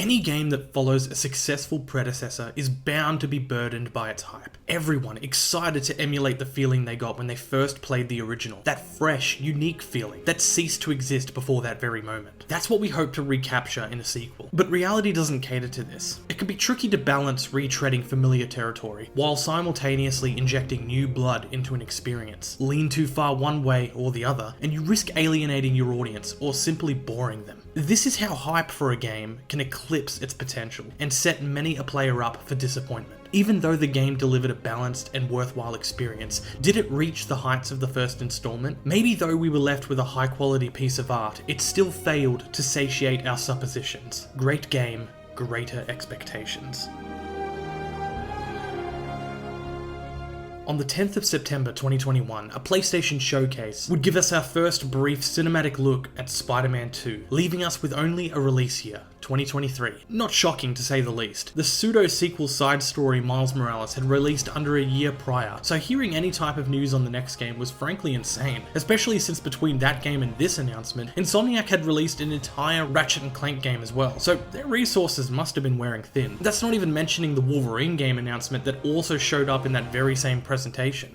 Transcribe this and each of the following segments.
Any game that follows a successful predecessor is bound to be burdened by its hype. Everyone excited to emulate the feeling they got when they first played the original. That fresh, unique feeling that ceased to exist before that very moment. That's what we hope to recapture in a sequel. But reality doesn't cater to this. It can be tricky to balance retreading familiar territory, while simultaneously injecting new blood into an experience. Lean too far one way or the other, and you risk alienating your audience or simply boring them. This is how hype for a game can eclipse its potential, and set many a player up for disappointment. Even though the game delivered a balanced and worthwhile experience, did it reach the heights of the first installment? Maybe though we were left with a high quality piece of art, it still failed to satiate our suppositions. Great game, greater expectations. On the 10th of September 2021, a PlayStation showcase would give us our first brief cinematic look at Spider-Man 2, leaving us with only a release year, 2023. Not shocking to say the least. The pseudo-sequel side story Miles Morales had released under a year prior, so hearing any type of news on the next game was frankly insane, especially since between that game and this announcement, Insomniac had released an entire Ratchet & Clank game as well, so their resources must have been wearing thin. That's not even mentioning the Wolverine game announcement that also showed up in that very same presentation.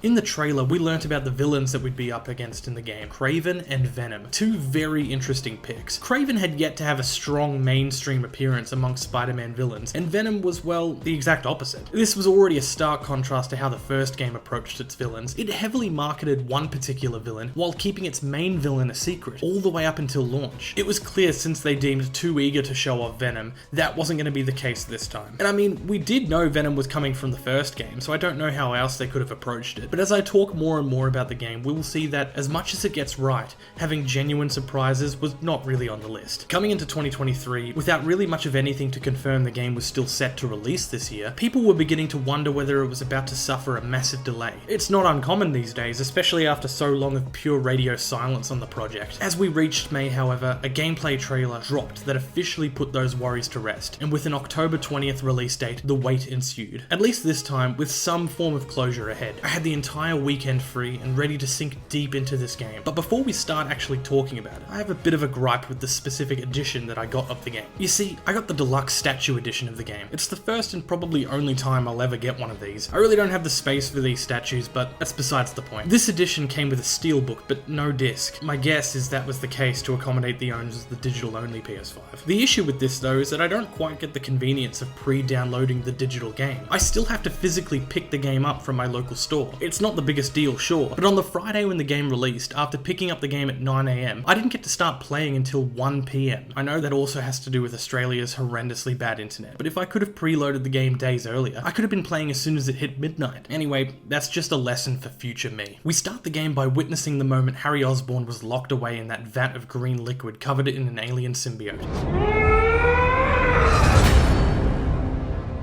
In the trailer, we learnt about the villains that we'd be up against in the game, Kraven and Venom, two very interesting picks. Kraven had yet to have a strong mainstream appearance amongst Spider-Man villains, and Venom was, well, the exact opposite. This was already a stark contrast to how the first game approached its villains. It heavily marketed one particular villain, while keeping its main villain a secret, all the way up until launch. It was clear since they deemed too eager to show off Venom, that wasn't going to be the case this time. And I mean, we did know Venom was coming from the first game, so I don't know how else they could have approached it. But as I talk more and more about the game, we will see that as much as it gets right, having genuine surprises was not really on the list. Coming into 2023, without really much of anything to confirm the game was still set to release this year, people were beginning to wonder whether it was about to suffer a massive delay. It's not uncommon these days, especially after so long of pure radio silence on the project. As we reached May, however, a gameplay trailer dropped that officially put those worries to rest, and with an October 20th release date, the wait ensued. At least this time, with some form of closure ahead. I had the entire weekend free and ready to sink deep into this game. But before we start actually talking about it, I have a bit of a gripe with the specific edition that I got of the game. You see, I got the deluxe statue edition of the game. It's the first and probably only time I'll ever get one of these. I really don't have the space for these statues, but that's besides the point. This edition came with a steelbook, but no disc. My guess is that was the case to accommodate the owners of the digital-only PS5. The issue with this though is that I don't quite get the convenience of pre-downloading the digital game. I still have to physically pick the game up from my local store. It's not the biggest deal, sure, but on the Friday when the game released, after picking up the game at 9 AM, I didn't get to start playing until 1 PM. I know that also has to do with Australia's horrendously bad internet, but if I could have preloaded the game days earlier, I could have been playing as soon as it hit midnight. Anyway, that's just a lesson for future me. We start the game by witnessing the moment Harry Osborn was locked away in that vat of green liquid covered in an alien symbiote.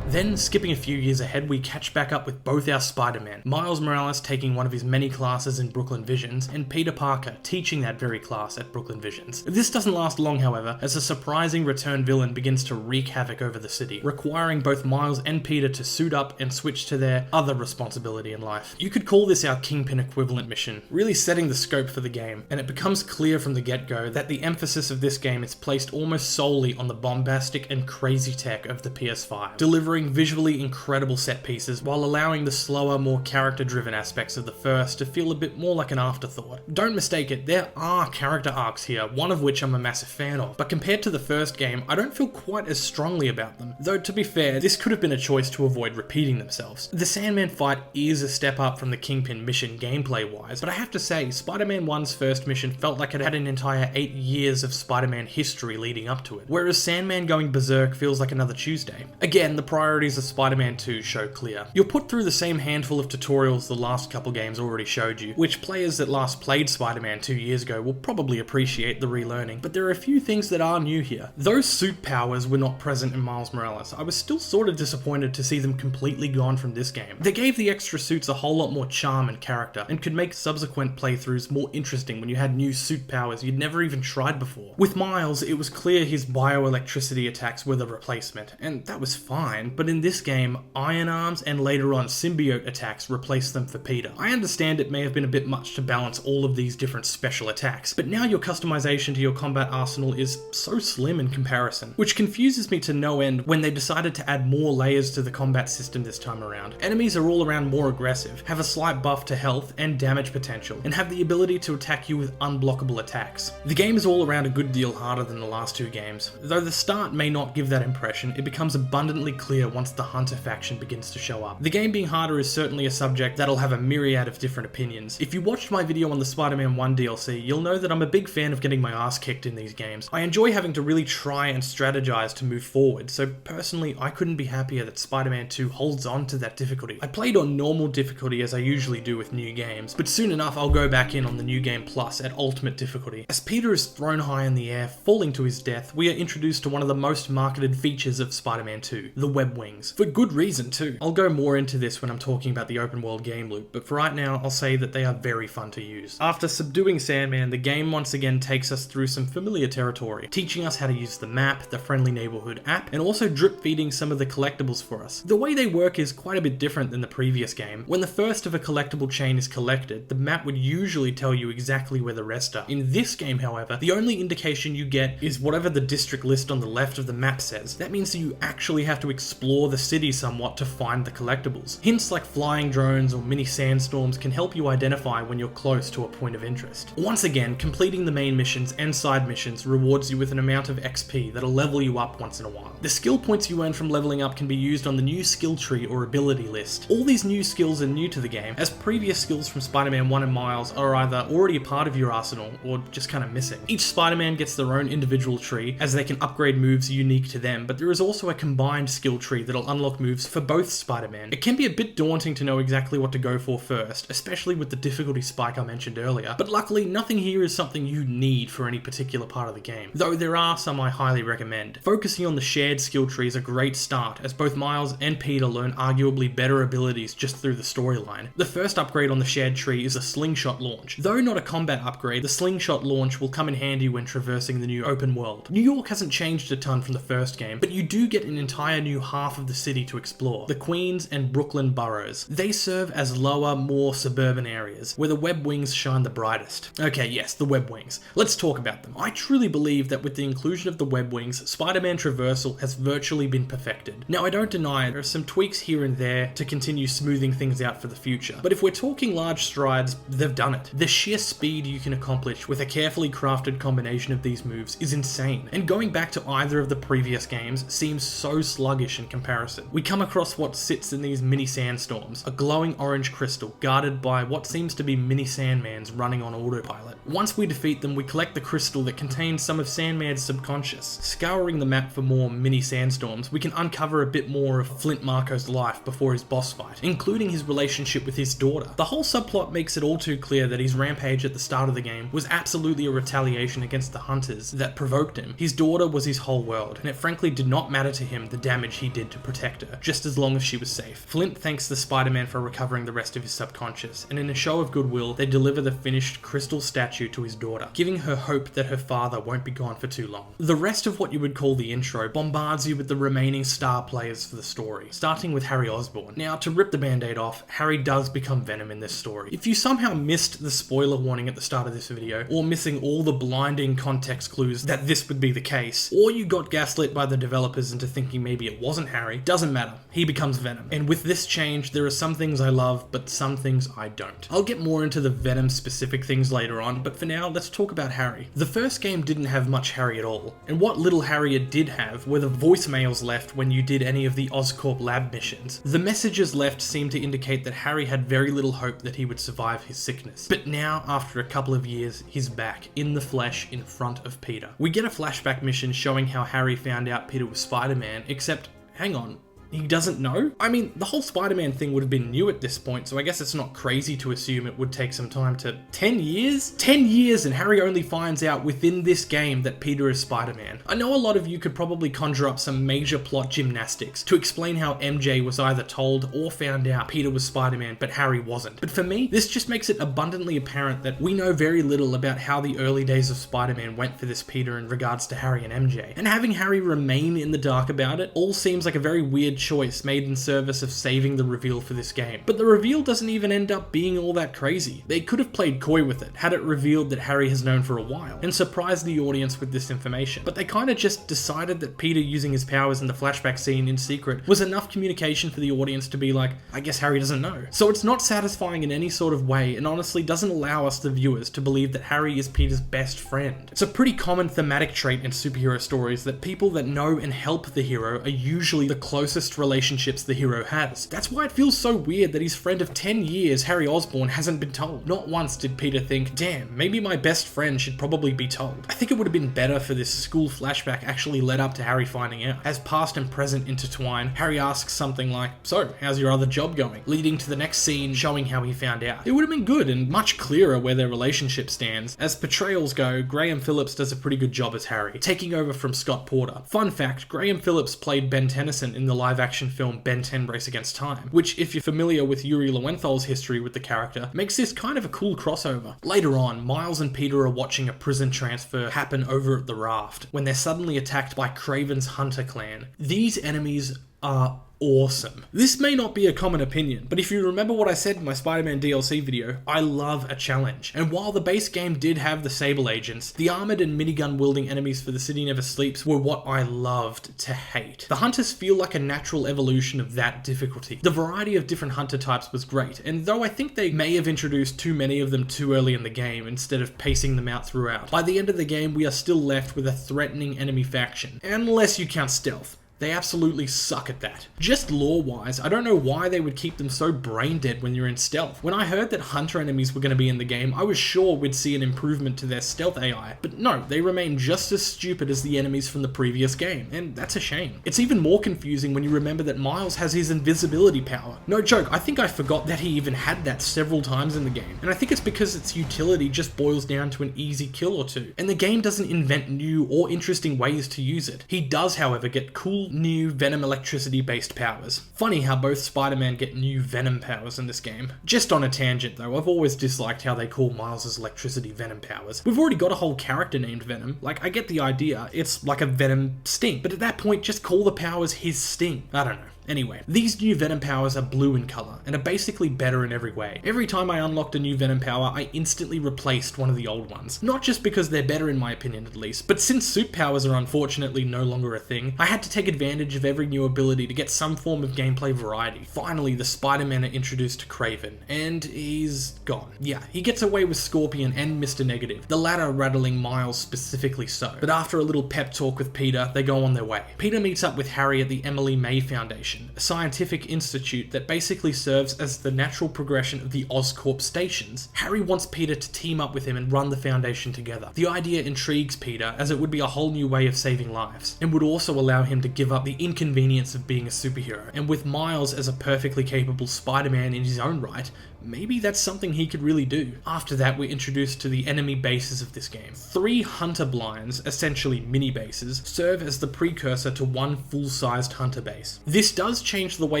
Then, skipping a few years ahead, we catch back up with both our Spider-Man, Miles Morales taking one of his many classes in Brooklyn Visions, and Peter Parker teaching that very class at Brooklyn Visions. This doesn't last long, however, as a surprising return villain begins to wreak havoc over the city, requiring both Miles and Peter to suit up and switch to their other responsibility in life. You could call this our Kingpin equivalent mission, really setting the scope for the game, and it becomes clear from the get-go that the emphasis of this game is placed almost solely on the bombastic and crazy tech of the PS5, delivering visually incredible set pieces while allowing the slower, more character-driven aspects of the first to feel a bit more like an afterthought. Don't mistake it, there are character arcs here, one of which I'm a massive fan of, but compared to the first game, I don't feel quite as strongly about them. Though to be fair, this could have been a choice to avoid repeating themselves. The Sandman fight is a step up from the Kingpin mission gameplay-wise, but I have to say, Spider-Man 1's first mission felt like it had an entire 8 years of Spider-Man history leading up to it, whereas Sandman going berserk feels like another Tuesday. Again, the priorities of Spider-Man 2 show clear. You're put through the same handful of tutorials the last couple games already showed you, which players that last played Spider-Man 2 years ago will probably appreciate the relearning, but there are a few things that are new here. Those suit powers were not present in Miles Morales. I was still sort of disappointed to see them completely gone from this game. They gave the extra suits a whole lot more charm and character, and could make subsequent playthroughs more interesting when you had new suit powers you'd never even tried before. With Miles, it was clear his bioelectricity attacks were the replacement, and that was fine, but but in this game, Iron Arms and later on Symbiote attacks replaced them for Peter. I understand it may have been a bit much to balance all of these different special attacks, but now your customization to your combat arsenal is so slim in comparison, which confuses me to no end when they decided to add more layers to the combat system this time around. Enemies are all around more aggressive, have a slight buff to health and damage potential, and have the ability to attack you with unblockable attacks. The game is all around a good deal harder than the last two games. Though the start may not give that impression, it becomes abundantly clear once the Hunter faction begins to show up. The game being harder is certainly a subject that'll have a myriad of different opinions. If you watched my video on the Spider-Man 1 DLC, you'll know that I'm a big fan of getting my ass kicked in these games. I enjoy having to really try and strategize to move forward, so personally I couldn't be happier that Spider-Man 2 holds on to that difficulty. I played on normal difficulty as I usually do with new games, but soon enough I'll go back in on the New Game Plus at ultimate difficulty. As Peter is thrown high in the air, falling to his death, we are introduced to one of the most marketed features of Spider-Man 2, the web wings. For good reason too. I'll go more into this when I'm talking about the open world game loop, but for right now I'll say that they are very fun to use. After subduing Sandman, the game once again takes us through some familiar territory, teaching us how to use the map, the Friendly Neighborhood app, and also drip feeding some of the collectibles for us. The way they work is quite a bit different than the previous game. When the first of a collectible chain is collected, the map would usually tell you exactly where the rest are. In this game, however, the only indication you get is whatever the district list on the left of the map says. That means that you actually have to explore the city somewhat to find the collectibles. Hints like flying drones or mini sandstorms can help you identify when you're close to a point of interest. Once again, completing the main missions and side missions rewards you with an amount of XP that'll level you up once in a while. The skill points you earn from leveling up can be used on the new skill tree or ability list. All these new skills are new to the game, as previous skills from Spider-Man 1 and Miles are either already a part of your arsenal or just kind of missing. Each Spider-Man gets their own individual tree, as they can upgrade moves unique to them, but there is also a combined skill tree that'll unlock moves for both Spider-Man. It can be a bit daunting to know exactly what to go for first, especially with the difficulty spike I mentioned earlier, but luckily nothing here is something you need for any particular part of the game, though there are some I highly recommend. Focusing on the shared skill tree is a great start, as both Miles and Peter learn arguably better abilities just through the storyline. The first upgrade on the shared tree is a slingshot launch. Though not a combat upgrade, the slingshot launch will come in handy when traversing the new open world. New York hasn't changed a ton from the first game, but you do get an entire new half of the city to explore, the Queens and Brooklyn boroughs. They serve as lower, more suburban areas, where the web wings shine the brightest. Okay, yes, the web wings. Let's talk about them. I truly believe that with the inclusion of the web wings, Spider-Man traversal has virtually been perfected. Now, I don't deny there are some tweaks here and there to continue smoothing things out for the future, but if we're talking large strides, they've done it. The sheer speed you can accomplish with a carefully crafted combination of these moves is insane, and going back to either of the previous games seems so sluggish in comparison. We come across what sits in these mini sandstorms, a glowing orange crystal guarded by what seems to be mini Sandmans running on autopilot. Once we defeat them, we collect the crystal that contains some of Sandman's subconscious. Scouring the map for more mini sandstorms, we can uncover a bit more of Flint Marko's life before his boss fight, including his relationship with his daughter. The whole subplot makes it all too clear that his rampage at the start of the game was absolutely a retaliation against the Hunters that provoked him. His daughter was his whole world, and it frankly did not matter to him the damage he did to protect her, just as long as she was safe. Flint thanks the Spider-Man for recovering the rest of his subconscious, and in a show of goodwill, they deliver the finished crystal statue to his daughter, giving her hope that her father won't be gone for too long. The rest of what you would call the intro bombards you with the remaining star players for the story, starting with Harry Osborn. Now, to rip the band-aid off, Harry does become Venom in this story. If you somehow missed the spoiler warning at the start of this video, or missing all the blinding context clues that this would be the case, or you got gaslit by the developers into thinking maybe it wasn't Harry, doesn't matter. He becomes Venom. And with this change, there are some things I love, but some things I don't. I'll get more into the Venom specific things later on, but for now, let's talk about Harry. The first game didn't have much Harry at all, and what little Harry it did have were the voicemails left when you did any of the Oscorp lab missions. The messages left seemed to indicate that Harry had very little hope that he would survive his sickness. But now, after a couple of years, he's back, in the flesh, in front of Peter. We get a flashback mission showing how Harry found out Peter was Spider-Man, except, hang on, he doesn't know? I mean, the whole Spider-Man thing would have been new at this point, so I guess it's not crazy to assume it would take some time to... 10 years? 10 years and Harry only finds out within this game that Peter is Spider-Man. I know a lot of you could probably conjure up some major plot gymnastics to explain how MJ was either told or found out Peter was Spider-Man, but Harry wasn't. But for me, this just makes it abundantly apparent that we know very little about how the early days of Spider-Man went for this Peter in regards to Harry and MJ. And having Harry remain in the dark about it all seems like a very weird choice made in service of saving the reveal for this game. But the reveal doesn't even end up being all that crazy. They could have played coy with it, had it revealed that Harry has known for a while, and surprised the audience with this information. But they kinda just decided that Peter using his powers in the flashback scene in secret was enough communication for the audience to be like, I guess Harry doesn't know. So it's not satisfying in any sort of way, and honestly doesn't allow us, the viewers, to believe that Harry is Peter's best friend. It's a pretty common thematic trait in superhero stories that people that know and help the hero are usually the closest relationships the hero has. That's why it feels so weird that his friend of 10 years, Harry Osborn, hasn't been told. Not once did Peter think, damn, maybe my best friend should probably be told. I think it would have been better for this school flashback actually led up to Harry finding out. As past and present intertwine, Harry asks something like, so, how's your other job going? Leading to the next scene showing how he found out. It would have been good and much clearer where their relationship stands. As portrayals go, Graham Phillips does a pretty good job as Harry, taking over from Scott Porter. Fun fact, Graham Phillips played Ben Tennyson in the live-action film Ben 10 Race Against Time, which, if you're familiar with Yuri Lowenthal's history with the character, makes this kind of a cool crossover. Later on, Miles and Peter are watching a prison transfer happen over at the raft, when they're suddenly attacked by Kraven's Hunter clan. These enemies are awesome. This may not be a common opinion, but if you remember what I said in my Spider-Man DLC video, I love a challenge. And while the base game did have the Sable agents, the armored and minigun wielding enemies for the City Never Sleeps were what I loved to hate. The hunters feel like a natural evolution of that difficulty. The variety of different hunter types was great, and though I think they may have introduced too many of them too early in the game instead of pacing them out throughout, by the end of the game we are still left with a threatening enemy faction, unless you count stealth. They absolutely suck at that. Just lore-wise, I don't know why they would keep them so brain-dead when you're in stealth. When I heard that hunter enemies were going to be in the game, I was sure we'd see an improvement to their stealth AI, but no, they remain just as stupid as the enemies from the previous game, and that's a shame. It's even more confusing when you remember that Miles has his invisibility power. No joke, I think I forgot that he even had that several times in the game, and I think it's because its utility just boils down to an easy kill or two, and the game doesn't invent new or interesting ways to use it. He does, however, get cool new Venom electricity based powers. Funny how both Spider-Man get new Venom powers in this game. Just on a tangent though, I've always disliked how they call Miles' electricity Venom powers. We've already got a whole character named Venom. Like, I get the idea, it's like a Venom sting, but at that point just call the powers his sting. I don't know. Anyway, these new Venom powers are blue in colour, and are basically better in every way. Every time I unlocked a new Venom power, I instantly replaced one of the old ones. Not just because they're better in my opinion at least, but since suit powers are unfortunately no longer a thing, I had to take advantage of every new ability to get some form of gameplay variety. Finally, the Spider-Man are introduced to Kraven, and he's gone. Yeah, he gets away with Scorpion and Mr. Negative, the latter rattling Miles specifically so. But after a little pep talk with Peter, they go on their way. Peter meets up with Harry at the Emily May Foundation, a scientific institute that basically serves as the natural progression of the Oscorp stations. Harry wants Peter to team up with him and run the Foundation together. The idea intrigues Peter, as it would be a whole new way of saving lives, and would also allow him to give up the inconvenience of being a superhero. And with Miles as a perfectly capable Spider-Man in his own right, maybe that's something he could really do. After that, we're introduced to the enemy bases of this game. 3 hunter blinds, essentially mini bases, serve as the precursor to one full-sized hunter base. This does change the way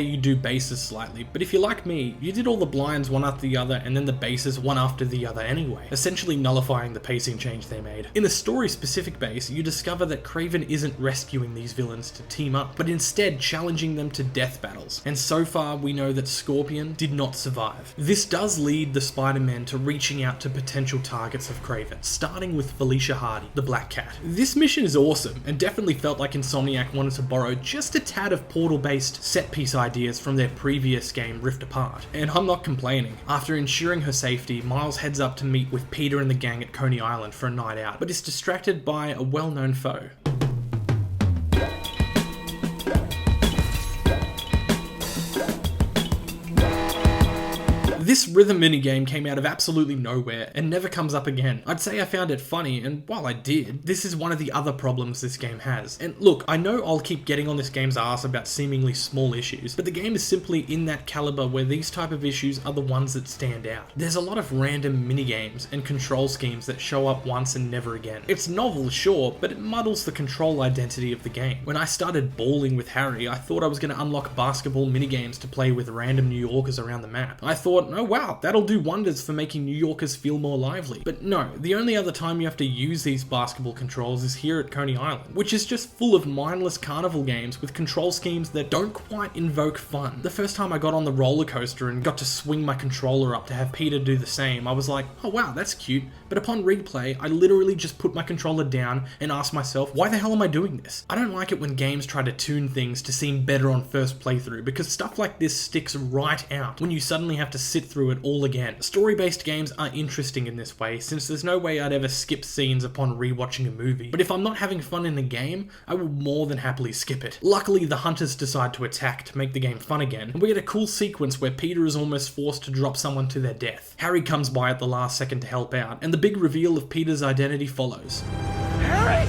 you do bases slightly, but if you're like me, you did all the blinds one after the other and then the bases one after the other anyway, essentially nullifying the pacing change they made. In the story-specific base, you discover that Kraven isn't rescuing these villains to team up, but instead challenging them to death battles. And so far, we know that Scorpion did not survive. This does lead the Spider-Man to reaching out to potential targets of Kraven, starting with Felicia Hardy, the Black Cat. This mission is awesome, and definitely felt like Insomniac wanted to borrow just a tad of portal-based set-piece ideas from their previous game Rift Apart, and I'm not complaining. After ensuring her safety, Miles heads up to meet with Peter and the gang at Coney Island for a night out, but is distracted by a well-known foe. This rhythm minigame came out of absolutely nowhere and never comes up again. I'd say I found it funny, and while I did, this is one of the other problems this game has. And look, I know I'll keep getting on this game's ass about seemingly small issues, but the game is simply in that caliber where these type of issues are the ones that stand out. There's a lot of random minigames and control schemes that show up once and never again. It's novel, sure, but it muddles the control identity of the game. When I started balling with Harry, I thought I was going to unlock basketball minigames to play with random New Yorkers around the map. I thought, oh wow, that'll do wonders for making New Yorkers feel more lively. But no, the only other time you have to use these basketball controls is here at Coney Island, which is just full of mindless carnival games with control schemes that don't quite invoke fun. The first time I got on the roller coaster and got to swing my controller up to have Peter do the same, I was like, oh wow, that's cute. But upon replay, I literally just put my controller down and asked myself, why the hell am I doing this? I don't like it when games try to tune things to seem better on first playthrough, because stuff like this sticks right out when you suddenly have to sit through it all again. Story-based games are interesting in this way, since there's no way I'd ever skip scenes upon rewatching a movie. But if I'm not having fun in the game, I will more than happily skip it. Luckily, the hunters decide to attack to make the game fun again, and we get a cool sequence where Peter is almost forced to drop someone to their death. Harry comes by at the last second to help out, and the big reveal of Peter's identity follows. Harry!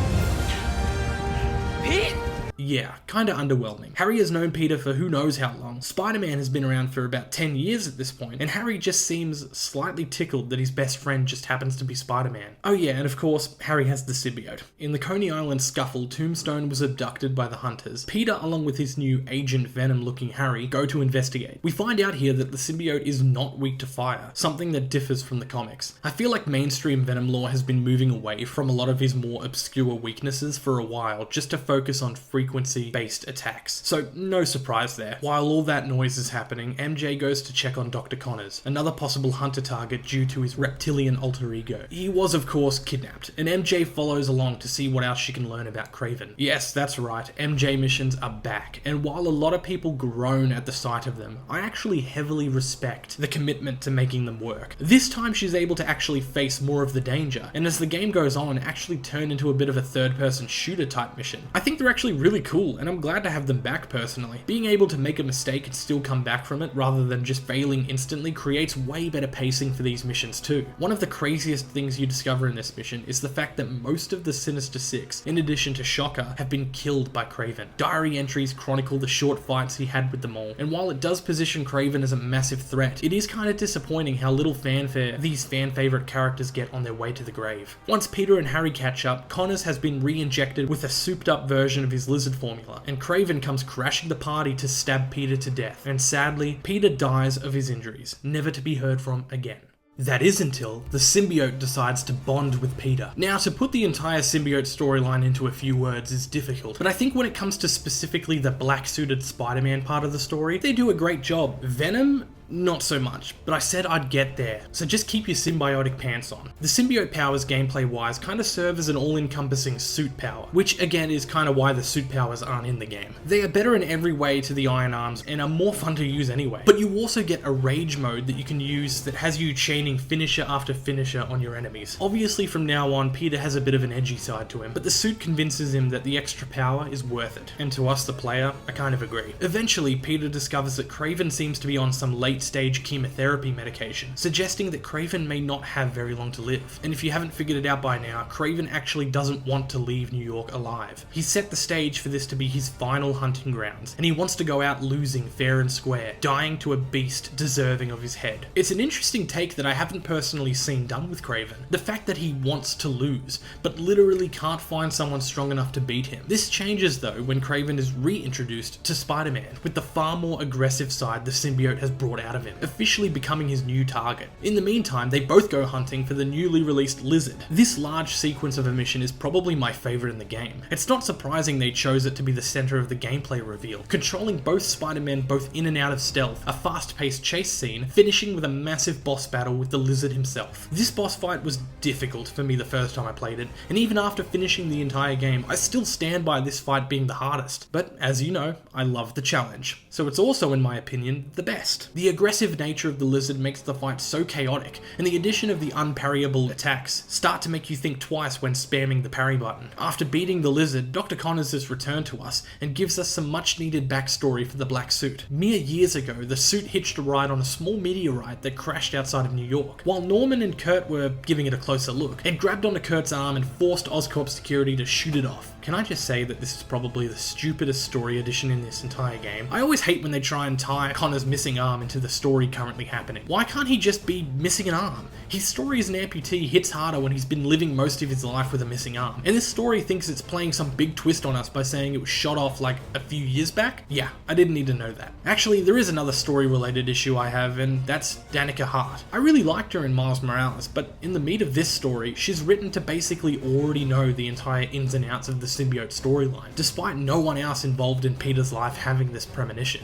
Pete? Yeah, kinda underwhelming. Harry has known Peter for who knows how long. Spider-Man has been around for about 10 years at this point, and Harry just seems slightly tickled that his best friend just happens to be Spider-Man. Oh yeah, and of course, Harry has the symbiote. In the Coney Island scuffle, Tombstone was abducted by the hunters. Peter, along with his new Agent Venom-looking Harry, go to investigate. We find out here that the symbiote is not weak to fire, something that differs from the comics. I feel like mainstream Venom lore has been moving away from a lot of his more obscure weaknesses for a while, just to focus on frequency-based attacks. So no surprise there. While all that noise is happening, MJ goes to check on Dr. Connors, another possible hunter target due to his reptilian alter ego. He was of course kidnapped, and MJ follows along to see what else she can learn about Kraven. Yes, that's right, MJ missions are back, and while a lot of people groan at the sight of them, I actually heavily respect the commitment to making them work. This time she's able to actually face more of the danger, and as the game goes on, actually turn into a bit of a third-person shooter type mission. I think they're actually really cool, and I'm glad to have them back personally. Being able to make a mistake and still come back from it rather than just failing instantly creates way better pacing for these missions too. One of the craziest things you discover in this mission is the fact that most of the Sinister Six, in addition to Shocker, have been killed by Kraven. Diary entries chronicle the short fights he had with them all, and while it does position Kraven as a massive threat, it is kind of disappointing how little fanfare these fan-favorite characters get on their way to the grave. Once Peter and Harry catch up, Connors has been re-injected with a souped-up version of his lizard formula, and Kraven comes crashing the party to stab Peter to death, and sadly, Peter dies of his injuries, never to be heard from again. That is until the symbiote decides to bond with Peter. Now, to put the entire symbiote storyline into a few words is difficult, but I think when it comes to specifically the black-suited Spider-Man part of the story, they do a great job. Venom? Not so much, but I said I'd get there, so just keep your symbiotic pants on. The symbiote powers gameplay-wise kind of serve as an all-encompassing suit power, which again is kind of why the suit powers aren't in the game. They are better in every way to the Iron Arms and are more fun to use anyway, but you also get a rage mode that you can use that has you chaining finisher after finisher on your enemies. Obviously from now on, Peter has a bit of an edgy side to him, but the suit convinces him that the extra power is worth it, and to us the player, I kind of agree. Eventually, Peter discovers that Kraven seems to be on some late-stage chemotherapy medication, suggesting that Kraven may not have very long to live. And if you haven't figured it out by now, Kraven actually doesn't want to leave New York alive. He's set the stage for this to be his final hunting grounds, and he wants to go out losing fair and square, dying to a beast deserving of his head. It's an interesting take that I haven't personally seen done with Kraven. The fact that he wants to lose, but literally can't find someone strong enough to beat him. This changes though when Kraven is reintroduced to Spider-Man, with the far more aggressive side the symbiote has brought out of him, officially becoming his new target. In the meantime, they both go hunting for the newly released Lizard. This large sequence of a mission is probably my favourite in the game. It's not surprising they chose it to be the centre of the gameplay reveal, controlling both Spider-Men both in and out of stealth, a fast-paced chase scene, finishing with a massive boss battle with the Lizard himself. This boss fight was difficult for me the first time I played it, and even after finishing the entire game, I still stand by this fight being the hardest. But as you know, I love the challenge, so it's also, in my opinion, the best. The aggressive nature of the Lizard makes the fight so chaotic, and the addition of the unparryable attacks start to make you think twice when spamming the parry button. After beating the Lizard, Dr. Connors has returned to us and gives us some much needed backstory for the black suit. Mere years ago, the suit hitched a ride on a small meteorite that crashed outside of New York. While Norman and Kurt were giving it a closer look, it grabbed onto Kurt's arm and forced Oscorp security to shoot it off. Can I just say that this is probably the stupidest story addition in this entire game? I always hate when they try and tie Connor's missing arm into the story currently happening. Why can't he just be missing an arm? His story as an amputee hits harder when he's been living most of his life with a missing arm. And this story thinks it's playing some big twist on us by saying it was shot off like a few years back? Yeah, I didn't need to know that. Actually, there is another story-related issue I have, and that's Danica Hart. I really liked her in Miles Morales, but in the meat of this story, she's written to basically already know the entire ins and outs of the symbiote storyline, despite no one else involved in Peter's life having this premonition.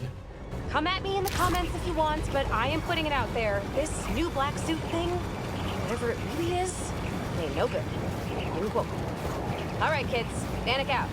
Come at me in the comments if you want, but I am putting it out there. This new black suit thing, whatever it really is, ain't no good. End quote. Alright kids, Danica out.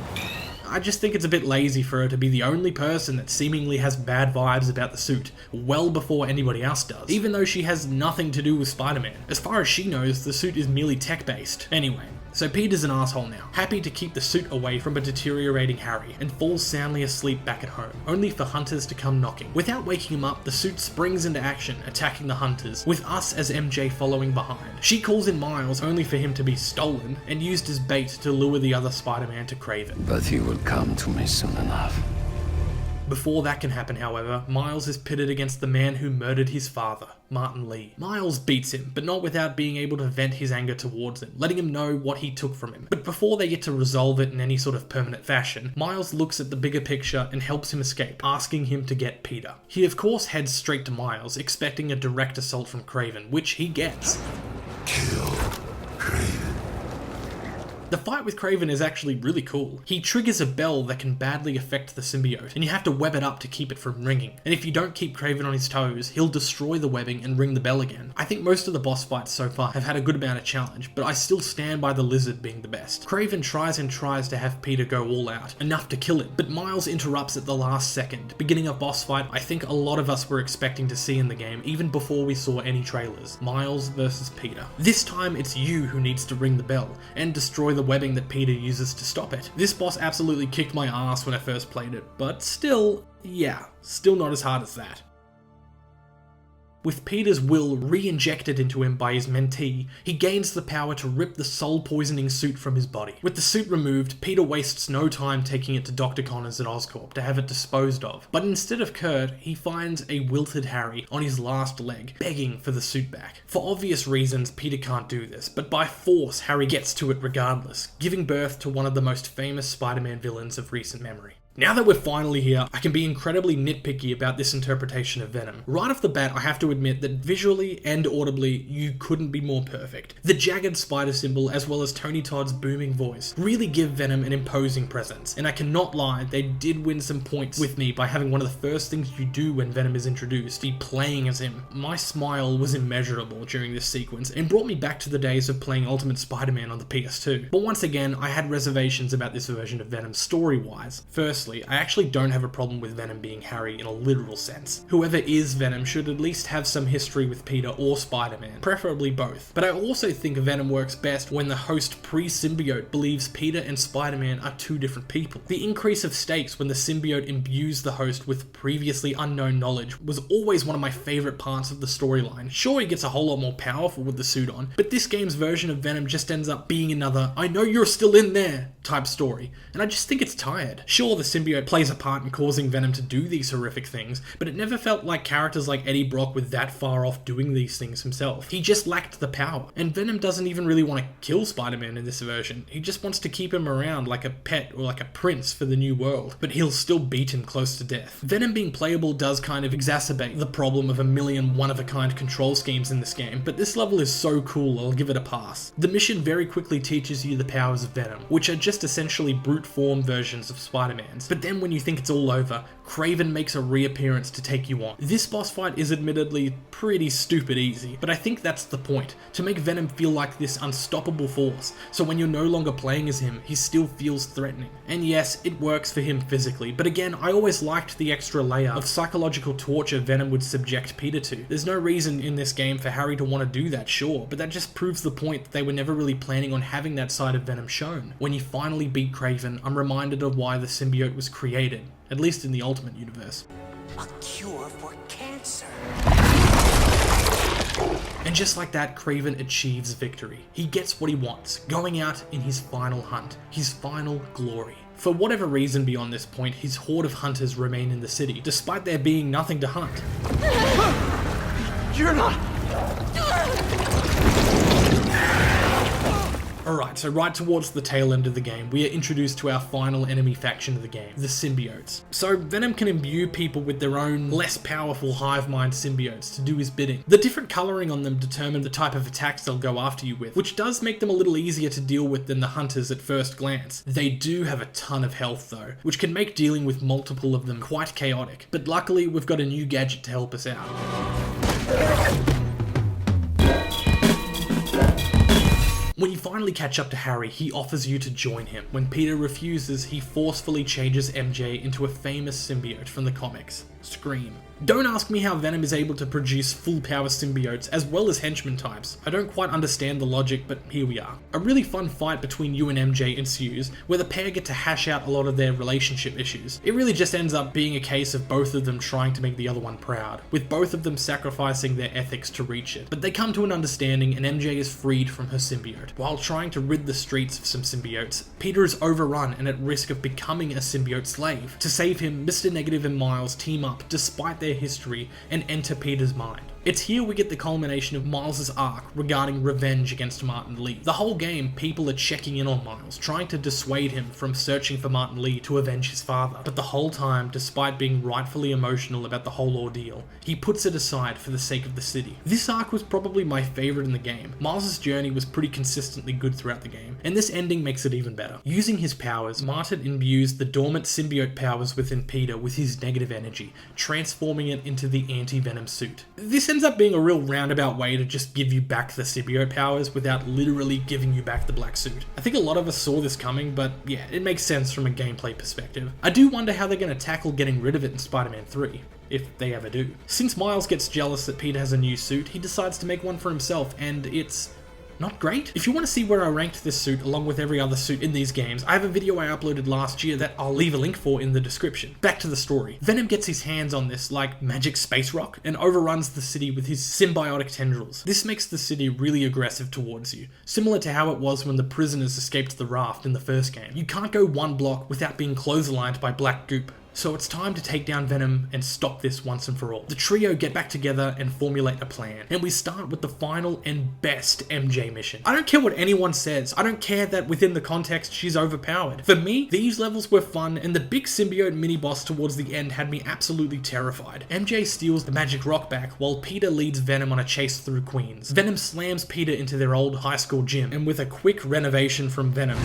I just think it's a bit lazy for her to be the only person that seemingly has bad vibes about the suit, well before anybody else does, even though she has nothing to do with Spider-Man. As far as she knows, the suit is merely tech-based. Anyway, so Peter's an asshole now, happy to keep the suit away from a deteriorating Harry, and falls soundly asleep back at home, only for hunters to come knocking. Without waking him up, the suit springs into action, attacking the hunters, with us as MJ following behind. She calls in Miles, only for him to be stolen, and used as bait to lure the other Spider-Man to Kraven. But he will come to me soon enough. Before that can happen, however, Miles is pitted against the man who murdered his father, Martin Lee. Miles beats him, but not without being able to vent his anger towards him, letting him know what he took from him. But before they get to resolve it in any sort of permanent fashion, Miles looks at the bigger picture and helps him escape, asking him to get Peter. He of course heads straight to Miles, expecting a direct assault from Kraven, which he gets. Kill Kraven. The fight with Kraven is actually really cool. He triggers a bell that can badly affect the symbiote, and you have to web it up to keep it from ringing. And if you don't keep Kraven on his toes, he'll destroy the webbing and ring the bell again. I think most of the boss fights so far have had a good amount of challenge, but I still stand by the lizard being the best. Kraven tries and tries to have Peter go all out, enough to kill him, but Miles interrupts at the last second, beginning a boss fight I think a lot of us were expecting to see in the game even before we saw any trailers. Miles versus Peter. This time it's you who needs to ring the bell, and destroy the webbing that Peter uses to stop it. This boss absolutely kicked my ass when I first played it, but still, yeah, still not as hard as that. With Peter's will re-injected into him by his mentee, he gains the power to rip the soul-poisoning suit from his body. With the suit removed, Peter wastes no time taking it to Dr. Connors at Oscorp to have it disposed of. But instead of Kurt, he finds a wilted Harry on his last leg, begging for the suit back. For obvious reasons, Peter can't do this, but by force, Harry gets to it regardless, giving birth to one of the most famous Spider-Man villains of recent memory. Now that we're finally here, I can be incredibly nitpicky about this interpretation of Venom. Right off the bat, I have to admit that visually and audibly, you couldn't be more perfect. The jagged spider symbol, as well as Tony Todd's booming voice, really give Venom an imposing presence. And I cannot lie, they did win some points with me by having one of the first things you do when Venom is introduced, be playing as him. My smile was immeasurable during this sequence, and brought me back to the days of playing Ultimate Spider-Man on the PS2. But once again, I had reservations about this version of Venom story-wise. Firstly, I actually don't have a problem with Venom being Harry in a literal sense. Whoever is Venom should at least have some history with Peter or Spider-Man, preferably both. But I also think Venom works best when the host pre-symbiote believes Peter and Spider-Man are two different people. The increase of stakes when the symbiote imbues the host with previously unknown knowledge was always one of my favourite parts of the storyline. Sure, he gets a whole lot more powerful with the suit on, but this game's version of Venom just ends up being another "I know you're still in there" type story, and I just think it's tired. Sure, the symbiote plays a part in causing Venom to do these horrific things, but it never felt like characters like Eddie Brock were that far off doing these things himself. He just lacked the power, and Venom doesn't even really want to kill Spider-Man in this version. He just wants to keep him around like a pet or like a prince for the new world, but he'll still beat him close to death. Venom being playable does kind of exacerbate the problem of a million one-of-a-kind control schemes in this game, but this level is so cool I'll give it a pass. The mission very quickly teaches you the powers of Venom, which are just essentially brute form versions of Spider-Man's, but then when you think it's all over, Kraven makes a reappearance to take you on. This boss fight is admittedly pretty stupid easy, but I think that's the point, to make Venom feel like this unstoppable force, so when you're no longer playing as him, he still feels threatening. And yes, it works for him physically, but again, I always liked the extra layer of psychological torture Venom would subject Peter to. There's no reason in this game for Harry to want to do that, sure, but that just proves the point that they were never really planning on having that side of Venom shown. When you finally beat Kraven, I'm reminded of why the symbiote was created, at least in the Ultimate Universe. A cure for cancer. And just like that, Craven achieves victory. He gets what he wants, going out in his final hunt, his final glory. For whatever reason beyond this point, his horde of hunters remain in the city, despite there being nothing to hunt. You're not... Alright, so right towards the tail end of the game, we are introduced to our final enemy faction of the game, the symbiotes. So Venom can imbue people with their own less powerful hive mind symbiotes to do his bidding. The different colouring on them determine the type of attacks they'll go after you with, which does make them a little easier to deal with than the hunters at first glance. They do have a ton of health though, which can make dealing with multiple of them quite chaotic, but luckily we've got a new gadget to help us out. When you finally catch up to Harry, he offers you to join him. When Peter refuses, he forcefully changes MJ into a famous symbiote from the comics, Scream. Don't ask me how Venom is able to produce full power symbiotes as well as henchman types. I don't quite understand the logic, but here we are. A really fun fight between you and MJ ensues, where the pair get to hash out a lot of their relationship issues. It really just ends up being a case of both of them trying to make the other one proud, with both of them sacrificing their ethics to reach it. But they come to an understanding and MJ is freed from her symbiote. While trying to rid the streets of some symbiotes, Peter is overrun and at risk of becoming a symbiote slave. To save him, Mr. Negative and Miles team up despite their history and enter Peter's mind. It's here we get the culmination of Miles' arc regarding revenge against Martin Lee. The whole game, people are checking in on Miles, trying to dissuade him from searching for Martin Lee to avenge his father. But the whole time, despite being rightfully emotional about the whole ordeal, he puts it aside for the sake of the city. This arc was probably my favourite in the game. Miles' journey was pretty consistently good throughout the game, and this ending makes it even better. Using his powers, Martin imbues the dormant symbiote powers within Peter with his negative energy, transforming it into the anti-venom suit. This ends up being a real roundabout way to just give you back the symbiote powers without literally giving you back the black suit. I think a lot of us saw this coming, but yeah, it makes sense from a gameplay perspective. I do wonder how they're going to tackle getting rid of it in Spider-Man 3. If they ever do. Since Miles gets jealous that Peter has a new suit, he decides to make one for himself, and it's not great. If you want to see where I ranked this suit along with every other suit in these games, I have a video I uploaded last year that I'll leave a link for in the description. Back to the story. Venom gets his hands on this like magic space rock and overruns the city with his symbiotic tendrils. This makes the city really aggressive towards you, similar to how it was when the prisoners escaped the raft in the first game. You can't go one block without being clotheslined by black goop. So it's time to take down Venom and stop this once and for all. The trio get back together and formulate a plan, and we start with the final and best MJ mission. I don't care what anyone says, I don't care that within the context she's overpowered. For me, these levels were fun, and the big symbiote mini-boss towards the end had me absolutely terrified. MJ steals the magic rock back while Peter leads Venom on a chase through Queens. Venom slams Peter into their old high school gym, and with a quick renovation from Venom,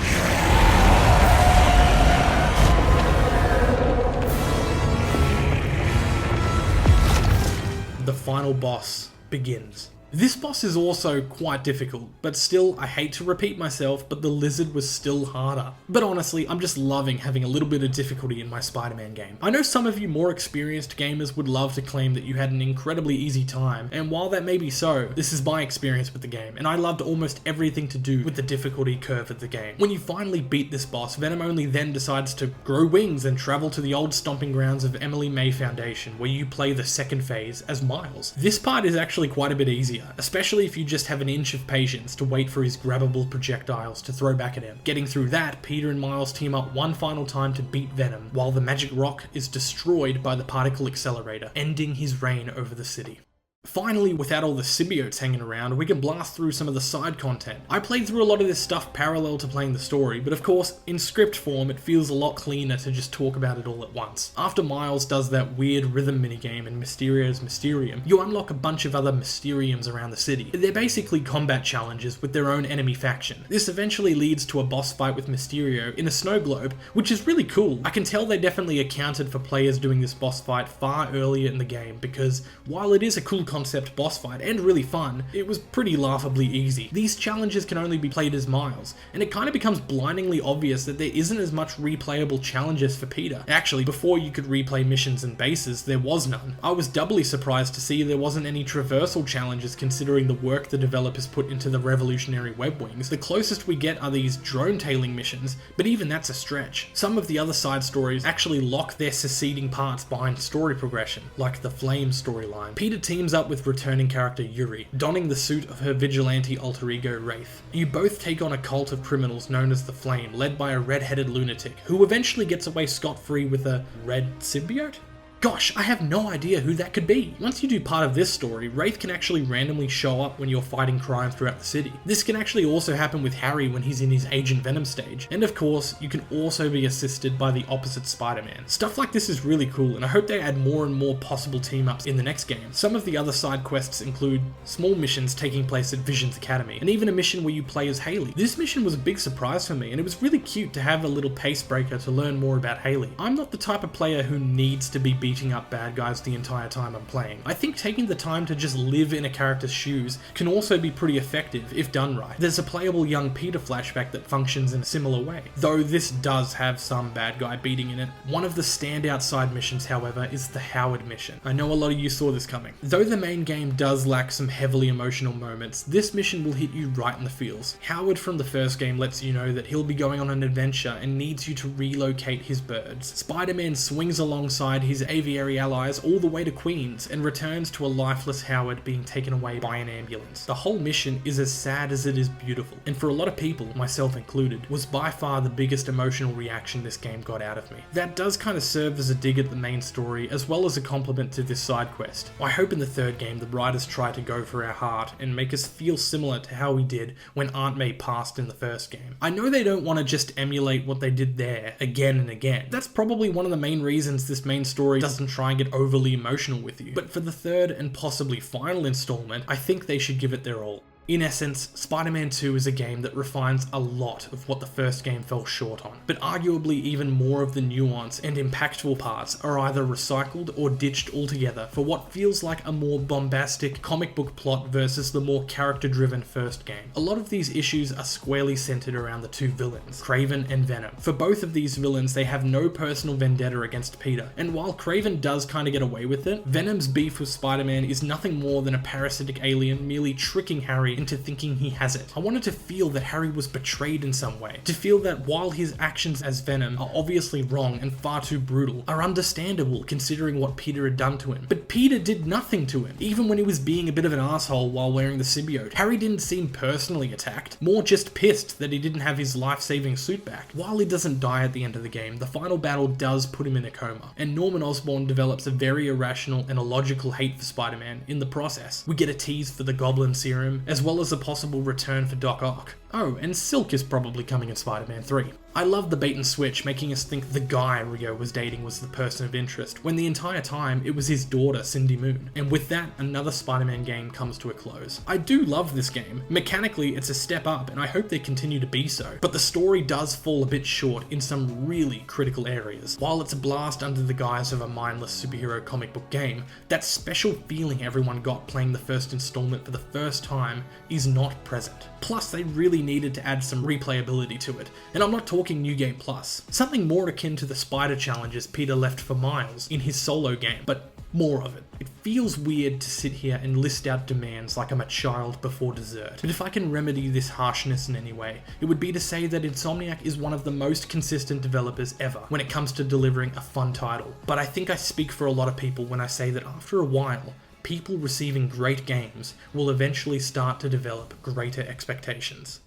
the final boss begins. This boss is also quite difficult, but still, I hate to repeat myself, but the lizard was still harder. But honestly, I'm just loving having a little bit of difficulty in my Spider-Man game. I know some of you more experienced gamers would love to claim that you had an incredibly easy time, and while that may be so, this is my experience with the game, and I loved almost everything to do with the difficulty curve of the game. When you finally beat this boss, Venom only then decides to grow wings and travel to the old stomping grounds of Emily May Foundation, where you play the second phase as Miles. This part is actually quite a bit easier, especially if you just have an inch of patience to wait for his grabbable projectiles to throw back at him. Getting through that, Peter and Miles team up one final time to beat Venom, while the magic rock is destroyed by the particle accelerator, ending his reign over the city. Finally, without all the symbiotes hanging around, we can blast through some of the side content. I played through a lot of this stuff parallel to playing the story, but of course, in script form, it feels a lot cleaner to just talk about it all at once. After Miles does that weird rhythm minigame in Mysterio's Mysterium, you unlock a bunch of other Mysteriums around the city. They're basically combat challenges with their own enemy faction. This eventually leads to a boss fight with Mysterio in a snow globe, which is really cool. I can tell they definitely accounted for players doing this boss fight far earlier in the game, because while it is a cool concept boss fight and really fun, it was pretty laughably easy. These challenges can only be played as Miles, and it kind of becomes blindingly obvious that there isn't as much replayable challenges for Peter. Actually, before you could replay missions and bases, there was none. I was doubly surprised to see there wasn't any traversal challenges considering the work the developers put into the revolutionary web wings. The closest we get are these drone tailing missions, but even that's a stretch. Some of the other side stories actually lock their seceding parts behind story progression, like the Flame storyline. Peter teams up up with returning character Yuri, donning the suit of her vigilante alter ego Wraith. You both take on a cult of criminals known as the Flame, led by a red-headed lunatic, who eventually gets away scot-free with a red symbiote? Gosh, I have no idea who that could be. Once you do part of this story, Wraith can actually randomly show up when you're fighting crime throughout the city. This can actually also happen with Harry when he's in his Agent Venom stage. And of course, you can also be assisted by the opposite Spider-Man. Stuff like this is really cool, and I hope they add more and more possible team-ups in the next game. Some of the other side quests include small missions taking place at Vision's Academy, and even a mission where you play as Haley. This mission was a big surprise for me, and it was really cute to have a little pace breaker to learn more about Haley. I'm not the type of player who needs to be beating up bad guys the entire time I'm playing. I think taking the time to just live in a character's shoes can also be pretty effective if done right. There's a playable young Peter flashback that functions in a similar way, though this does have some bad guy beating in it. One of the standout side missions, however, is the Howard mission. I know a lot of you saw this coming. Though the main game does lack some heavily emotional moments, this mission will hit you right in the feels. Howard from the first game lets you know that he'll be going on an adventure and needs you to relocate his birds. Spider-Man swings alongside his aviary allies all the way to Queens and returns to a lifeless Howard being taken away by an ambulance. The whole mission is as sad as it is beautiful, and for a lot of people, myself included, was by far the biggest emotional reaction this game got out of me. That does kind of serve as a dig at the main story as well as a compliment to this side quest. I hope in the third game the writers try to go for our heart and make us feel similar to how we did when Aunt May passed in the first game. I know they don't want to just emulate what they did there again and again. That's probably one of the main reasons this main story doesn't try and get overly emotional with you. But for the third and possibly final installment, I think they should give it their all. In essence, Spider-Man 2 is a game that refines a lot of what the first game fell short on, but arguably even more of the nuance and impactful parts are either recycled or ditched altogether for what feels like a more bombastic comic book plot versus the more character-driven first game. A lot of these issues are squarely centered around the two villains, Kraven and Venom. For both of these villains, they have no personal vendetta against Peter, and while Kraven does kind of get away with it, Venom's beef with Spider-Man is nothing more than a parasitic alien merely tricking Harry into thinking he has it. I wanted to feel that Harry was betrayed in some way, to feel that while his actions as Venom are obviously wrong and far too brutal, are understandable considering what Peter had done to him. But Peter did nothing to him, even when he was being a bit of an asshole while wearing the symbiote. Harry didn't seem personally attacked, more just pissed that he didn't have his life-saving suit back. While he doesn't die at the end of the game, the final battle does put him in a coma, and Norman Osborn develops a very irrational and illogical hate for Spider-Man in the process. We get a tease for the Goblin Serum, as well as a possible return for Doc Ock. Oh, and Silk is probably coming in Spider-Man 3. I love the bait and switch, making us think the guy Rio was dating was the person of interest, when the entire time it was his daughter, Cindy Moon. And with that, another Spider-Man game comes to a close. I do love this game. Mechanically, it's a step up, and I hope they continue to be so. But the story does fall a bit short in some really critical areas. While it's a blast under the guise of a mindless superhero comic book game, that special feeling everyone got playing the first installment for the first time is not present. Plus, they really needed to add some replayability to it, and I'm not talking New Game Plus. Something more akin to the spider challenges Peter left for Miles in his solo game, but more of it. It feels weird to sit here and list out demands like I'm a child before dessert, but if I can remedy this harshness in any way, it would be to say that Insomniac is one of the most consistent developers ever when it comes to delivering a fun title. But I think I speak for a lot of people when I say that after a while, people receiving great games will eventually start to develop greater expectations.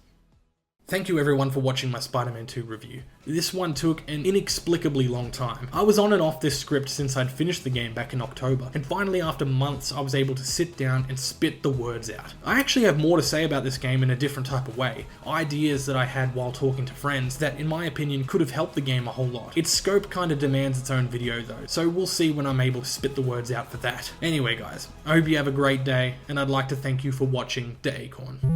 Thank you everyone for watching my Spider-Man 2 review. This one took an inexplicably long time. I was on and off this script since I'd finished the game back in October, and finally after months I was able to sit down and spit the words out. I actually have more to say about this game in a different type of way, ideas that I had while talking to friends that in my opinion could have helped the game a whole lot. Its scope kinda demands its own video though, so we'll see when I'm able to spit the words out for that. Anyway guys, I hope you have a great day, and I'd like to thank you for watching DaAcorn.